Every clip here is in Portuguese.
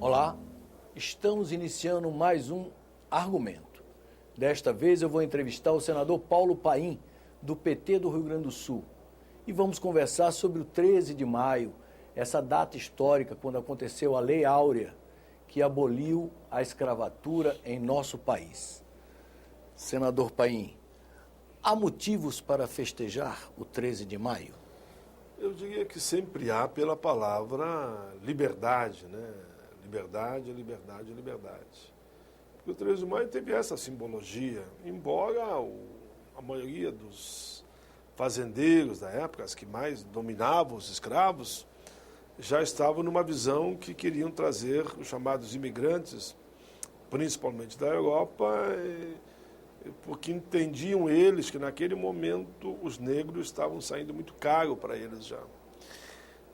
Olá, estamos iniciando mais um argumento. Desta vez eu vou entrevistar o senador Paulo Paim, do PT do Rio Grande do Sul. E vamos conversar sobre o 13 de maio, essa data histórica quando aconteceu a Lei Áurea, que aboliu a escravatura em nosso país. Senador Paim, há motivos para festejar o 13 de maio? Eu diria que sempre há pela palavra liberdade, né? Liberdade, liberdade, liberdade. Porque o 13 de maio teve essa simbologia, embora a maioria dos fazendeiros da época, as que mais dominavam os escravos, já estavam numa visão que queriam trazer os chamados imigrantes, principalmente da Europa, porque entendiam eles que naquele momento os negros estavam saindo muito caro para eles já.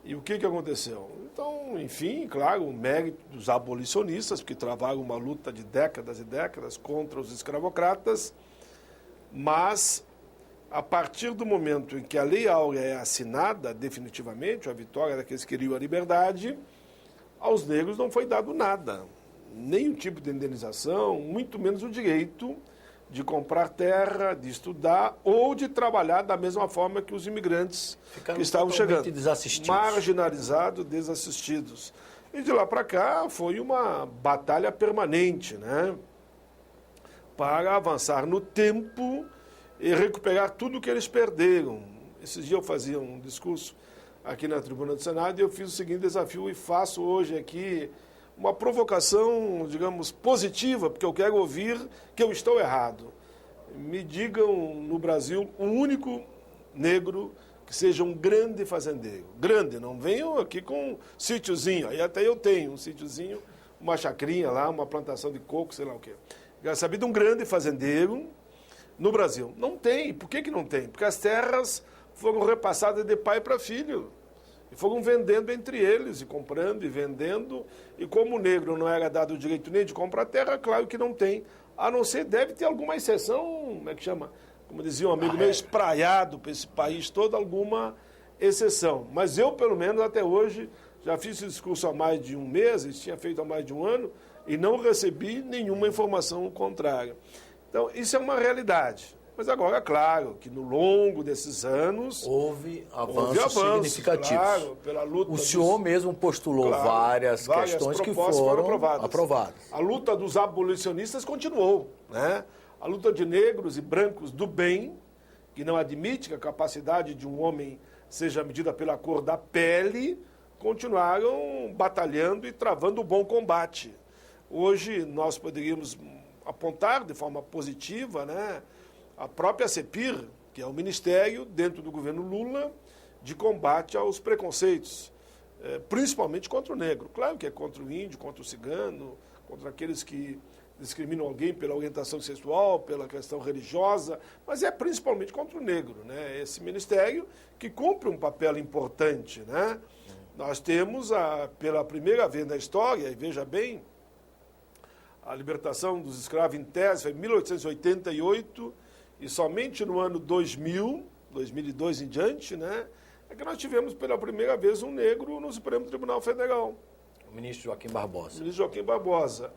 E o que aconteceu? Então, enfim, claro, o mérito dos abolicionistas, que travaram uma luta de décadas e décadas contra os escravocratas, mas a partir do momento em que a Lei Áurea é assinada definitivamente, a vitória daqueles que queriam a liberdade, aos negros não foi dado nada, nenhum tipo de indenização, muito menos o direito de comprar terra, de estudar ou de trabalhar da mesma forma que os imigrantes que estavam chegando, marginalizados, desassistidos. E de lá para cá foi uma batalha permanente, né, para avançar no tempo e recuperar tudo que eles perderam. Esses dias eu fazia um discurso aqui na tribuna do Senado e eu fiz o seguinte desafio e faço hoje aqui uma provocação, digamos, positiva, porque eu quero ouvir que eu estou errado. Me digam no Brasil um único negro que seja um grande fazendeiro. Grande, não venham aqui com um sítiozinho. Aí até eu tenho um sítiozinho, uma chacrinha lá, uma plantação de coco, sei lá o quê. Quero saber de um grande fazendeiro no Brasil. Não tem. Por que não tem? Porque as terras foram repassadas de pai para filho. E foram vendendo entre eles, e comprando e vendendo. E como o negro não era dado o direito nem de comprar terra, claro que não tem. A não ser, deve ter alguma exceção, como é que chama? Como dizia um amigo meu, espraiado para esse país todo, alguma exceção. Mas eu, pelo menos, até hoje, já fiz esse discurso há mais de um mês, e tinha feito há mais de um ano, e não recebi nenhuma informação contrária. Então, isso é uma realidade. Mas agora, claro, que no longo desses anos houve avanços significativos. Claro, pela luta o senhor mesmo postulou várias questões que foram aprovadas. A luta dos abolicionistas continuou, né? A luta de negros e brancos do bem, que não admite que a capacidade de um homem seja medida pela cor da pele, continuaram batalhando e travando o bom combate. Hoje nós poderíamos apontar de forma positiva, né, a própria CEPIR, que é o ministério dentro do governo Lula de combate aos preconceitos, principalmente contra o negro. Claro que é contra o índio, contra o cigano, contra aqueles que discriminam alguém pela orientação sexual, pela questão religiosa, mas é principalmente contra o negro, né? Esse ministério que cumpre um papel importante, né? Nós temos, pela primeira vez na história, e veja bem, a libertação dos escravos em tese foi em 1888, e somente no ano 2000, 2002 em diante, né, é que nós tivemos pela primeira vez um negro no Supremo Tribunal Federal. O ministro Joaquim Barbosa. O ministro Joaquim Barbosa.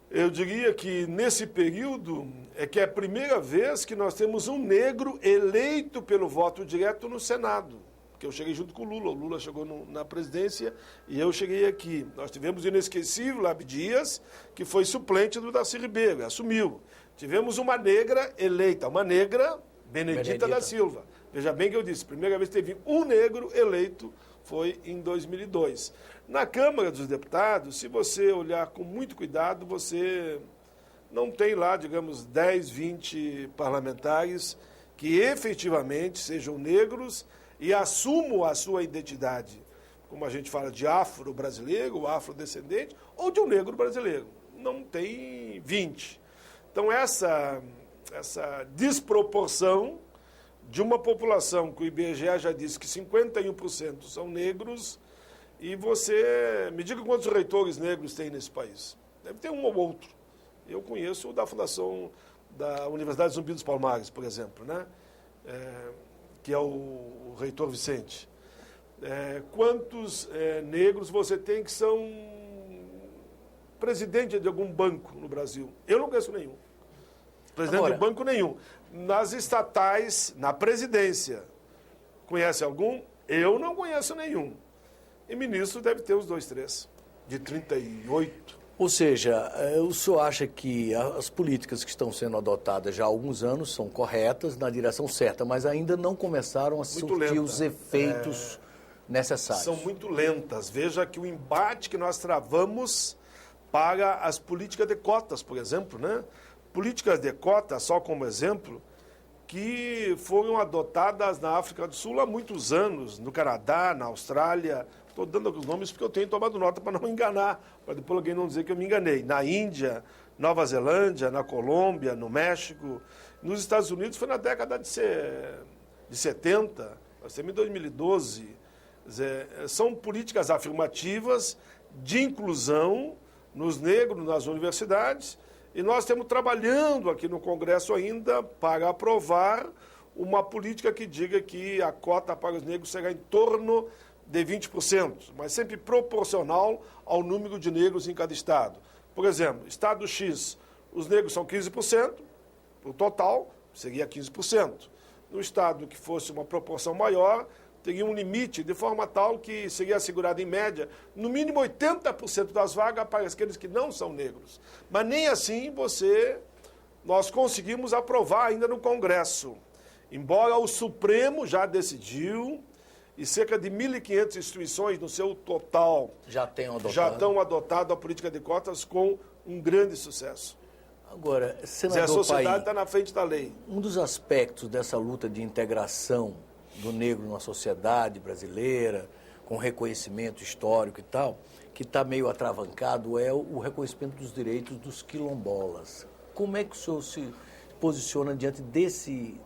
Eu diria que nesse período é que é a primeira vez que nós temos um negro eleito pelo voto direto no Senado. Que eu cheguei junto com o Lula chegou na presidência e eu cheguei aqui. Nós tivemos o inesquecível Abdias, que foi suplente do Darcy Ribeiro, assumiu. Tivemos uma negra eleita, uma negra, Benedita da Silva. Veja bem que eu disse, primeira vez que teve um negro eleito foi em 2002. Na Câmara dos Deputados, se você olhar com muito cuidado, você não tem lá, digamos, 10, 20 parlamentares que efetivamente sejam negros e assumam a sua identidade, como a gente fala de afro-brasileiro, afrodescendente, ou de um negro brasileiro. Não tem 20. Então, essa desproporção de uma população que o IBGE já disse que 51% são negros, e você me diga quantos reitores negros tem nesse país. Deve ter um ou outro. Eu conheço o da Fundação da Universidade Zumbi dos Palmares, por exemplo, né? Que é o reitor Vicente. Quantos negros você tem que são presidente de algum banco no Brasil? Eu não conheço nenhum. Presidente de banco nenhum. Nas estatais, na presidência, conhece algum? Eu não conheço nenhum. E ministro deve ter os 2, 3, de 38. Ou seja, o senhor acha que as políticas que estão sendo adotadas já há alguns anos são corretas, na direção certa, mas ainda não começaram a surtir os efeitos necessários? São muito lentas. Veja que o embate que nós travamos para as políticas de cotas, por exemplo, né? Políticas de cotas, só como exemplo, que foram adotadas na África do Sul há muitos anos, no Canadá, na Austrália. Estou dando os nomes porque eu tenho tomado nota para não enganar, para depois alguém não dizer que eu me enganei. Na Índia, Nova Zelândia, na Colômbia, no México. Nos Estados Unidos foi na década de 70, nós temos em 2012. São políticas afirmativas de inclusão nos negros nas universidades, e nós estamos trabalhando aqui no Congresso ainda para aprovar uma política que diga que a cota para os negros será em torno de 20%, mas sempre proporcional ao número de negros em cada estado. Por exemplo, estado X, os negros são 15%, o total seria 15%. No estado que fosse uma proporção maior, teria um limite de forma tal que seria assegurado em média, no mínimo 80% das vagas para aqueles que não são negros. Mas nem assim nós conseguimos aprovar ainda no Congresso. Embora o Supremo já decidiu, e cerca de 1.500 instituições no seu total já estão adotado a política de cotas com um grande sucesso. Agora, senador a sociedade Paim, está na frente da lei. Um dos aspectos dessa luta de integração do negro na sociedade brasileira, com reconhecimento histórico e tal, que está meio atravancado, é o reconhecimento dos direitos dos quilombolas. Como é que o senhor se posiciona diante desse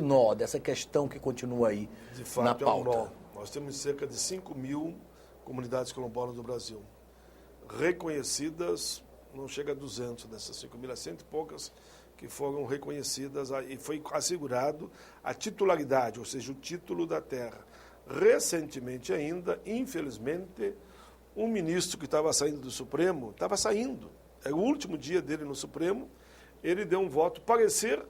nó, dessa questão que continua aí de fato, na pauta? É um nó. Nós temos cerca de 5.000 comunidades quilombolas no Brasil. Reconhecidas, não chega a 200 dessas 5.000, 100 e poucas que foram reconhecidas e foi assegurado a titularidade, ou seja, o título da terra. Recentemente ainda, infelizmente, um ministro que estava saindo do Supremo, estava saindo, era o último dia dele no Supremo, ele deu um voto parecer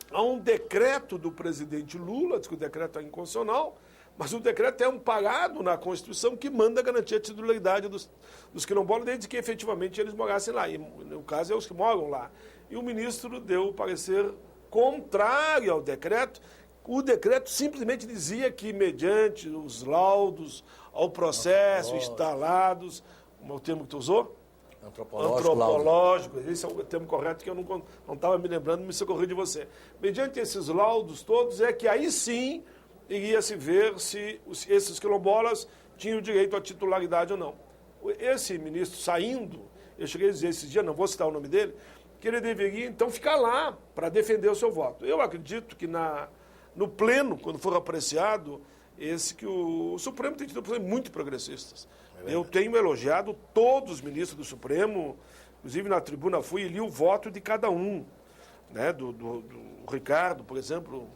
a um decreto do presidente Lula, diz que o decreto é inconstitucional, mas o decreto é amparado na Constituição que manda garantir a titularidade dos quilombolas, desde que efetivamente eles morassem lá. E, no caso, é os que moram lá. E o ministro deu o parecer contrário ao decreto. O decreto simplesmente dizia que, mediante os laudos ao processo instalados, como é o termo que tu usou? Antropológico, esse é o termo correto que eu não estava me lembrando, me socorri de você. Mediante esses laudos todos, é que aí sim iria se ver se esses quilombolas tinham direito à titularidade ou não. Esse ministro saindo, eu cheguei a dizer esses dias, não vou citar o nome dele, que ele deveria então ficar lá para defender o seu voto. Eu acredito que no pleno, quando for apreciado, que o Supremo tem tido posições muito progressistas. Eu tenho elogiado todos os ministros do Supremo, inclusive na tribuna fui e li o voto de cada um, né? do Ricardo, por exemplo,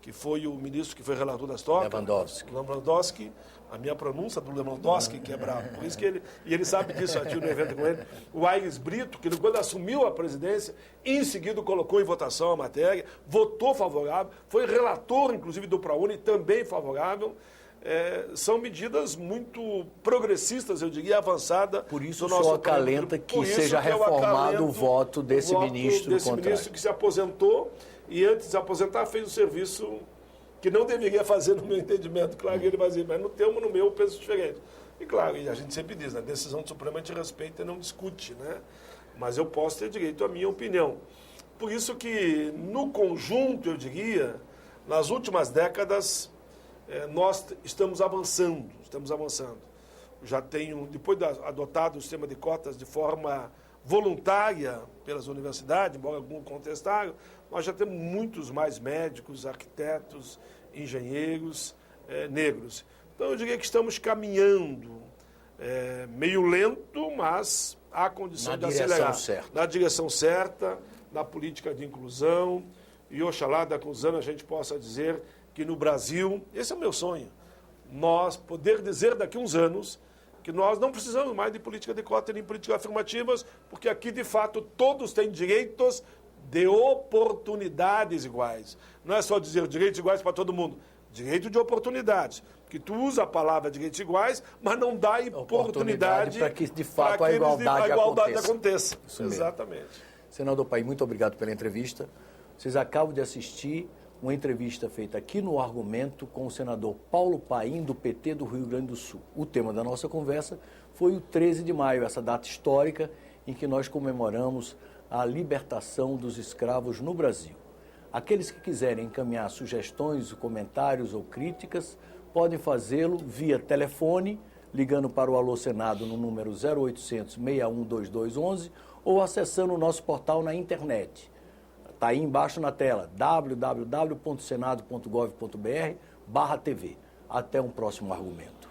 que foi o ministro que foi relator das trocas. Lewandowski. A minha pronúncia do Lewandowski, que é bravo. Por isso que ele sabe disso, eu tive no evento com ele. O Aires Brito, que quando assumiu a presidência, em seguida colocou em votação a matéria, votou favorável, foi relator, inclusive, do ProUni, também favorável. São medidas muito progressistas, eu diria, avançadas. Por isso o senhor acalenta que seja reformado o voto desse ministro desse ministro que se aposentou e antes de se aposentar fez um serviço que não deveria fazer no meu entendimento. Claro que ele fazia, mas no meu eu penso diferente. E claro, e a gente sempre diz, a decisão do Supremo a gente respeita e não discute, né? Mas eu posso ter direito à minha opinião. Por isso que, no conjunto, eu diria, nas últimas décadas, nós estamos avançando. Já tenho, depois de adotado o sistema de cotas de forma voluntária pelas universidades, embora alguns contestaram, nós já temos muitos mais médicos, arquitetos, engenheiros negros. Então, eu diria que estamos caminhando meio lento, mas há condição de acelerar. Na direção certa, na política de inclusão, e oxalá, daqui a uns anos, a gente possa dizer que no Brasil, esse é o meu sonho, nós poder dizer daqui a uns anos que nós não precisamos mais de política de cota nem políticas afirmativas, porque aqui, de fato, todos têm direitos de oportunidades iguais. Não é só dizer direitos iguais para todo mundo, direito de oportunidades. Que tu usa a palavra direitos iguais, mas não dá oportunidade para que, de fato, a igualdade aconteça. Isso mesmo. Exatamente. Senador Paim, muito obrigado pela entrevista. Vocês acabam de assistir uma entrevista feita aqui no Argumento com o senador Paulo Paim, do PT do Rio Grande do Sul. O tema da nossa conversa foi o 13 de maio, essa data histórica em que nós comemoramos a libertação dos escravos no Brasil. Aqueles que quiserem encaminhar sugestões, comentários ou críticas, podem fazê-lo via telefone, ligando para o Alô Senado no número 0800 61 2211 ou acessando o nosso portal na internet. Está aí embaixo na tela, www.senado.gov.br/TV. Até um próximo argumento.